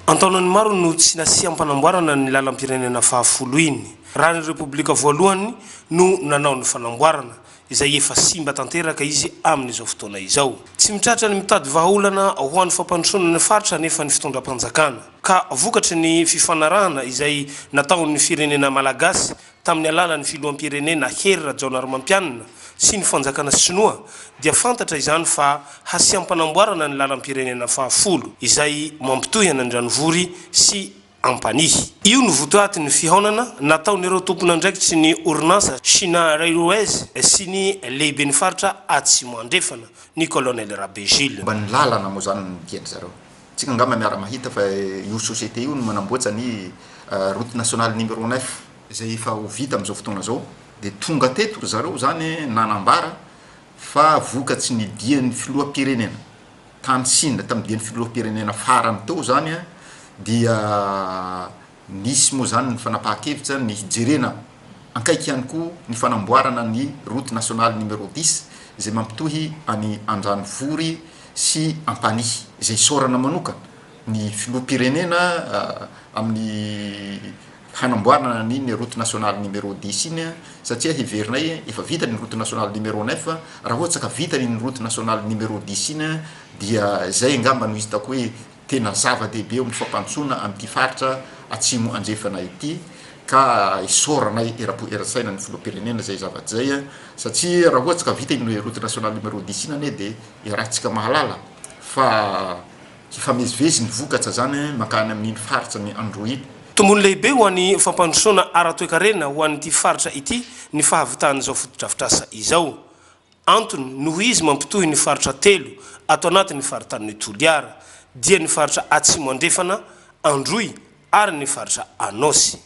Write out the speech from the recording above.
Antaonany maro no tsy nasiam-panamboarana ny lalam-pirenena fahafolo iny. Raha ny Repoblika voalohany no nanao ny fanamboarana izay efa simba tanteraka izy amin'izao fotoana izao. Tsy mitratra ny mitady vahaolana ho an'ny fampandrosoana ny faritra nefa ny fitondram-panjakana. Ka vokatry ny fifanarahana izay nataon'ny firenena malagasy tamin'ny alalan'ny filoham-pirenena Hery Rajaonarimampianina sy ny fanjakana Sinoa dia fantatra izany fa hasiam-panamboarana ny lalam-pirenena fahafolo izay mampitohy an'Andranovory sy Ampanihy. Io no votoaty ny fihaonana nataon'ireo tompon'andraikitry ny orinasa China Railways sy ny lehibe ny faritra Atsimo andrefana ny colonel Rabé Gilles. Mba ny lalana moa zany ny diany zareo. Tsika angamba miara mahita fa io société io no manamboatra ny route nationale numéro 9 izay efa ho vita amin'izao fotoana zao. Dia tonga teto zareo zany nanambara fa vokatsy ny dian'ny filoham-pirenena tany Sina tamin'ny dian'ny filoham-pirenena farany teo zany dia nisy moa zany ny fanapahan-kevitra ny hijerena ankaiky ihany koa ny fanamboarana ny route nationale numéro 10 izay mampitohy any Andranovory sy Ampanihy izay sorana manokana ny filoham-pirenena amin'ny hanamboarana ny route nationale numéro 10 iny satria heverinay efa vita ny route nationale numéro 9 raha ohatsy ka vita ny route nationale numéro 10 iny dia zay angamba no hitako hoe tena zava-dehibe eo amin'ny fampandrosoana amin'ity faritra Atsimo andrefana ity ka isoranay erasaina ny filoham-pirenena zay zava-zay satria raha ohatsy ka vita ny route nationale numéro 10 iny ane dia iarahantsika mahalala fa hifamezivezy ny vokatra zany makany amin'iny faritra ny Android. Tombony lehibe ho an'ny fampandrosoana ara-toekarena ho an'ity faritra ity ny fahavitan'izao fotodrafitrasa izao. Antony noho izy mampitohy ny faritra telo ato anatin'ny faritany Toliara dia ny faritra Atsimo andrefana, Androy ary ny faritra Anosy.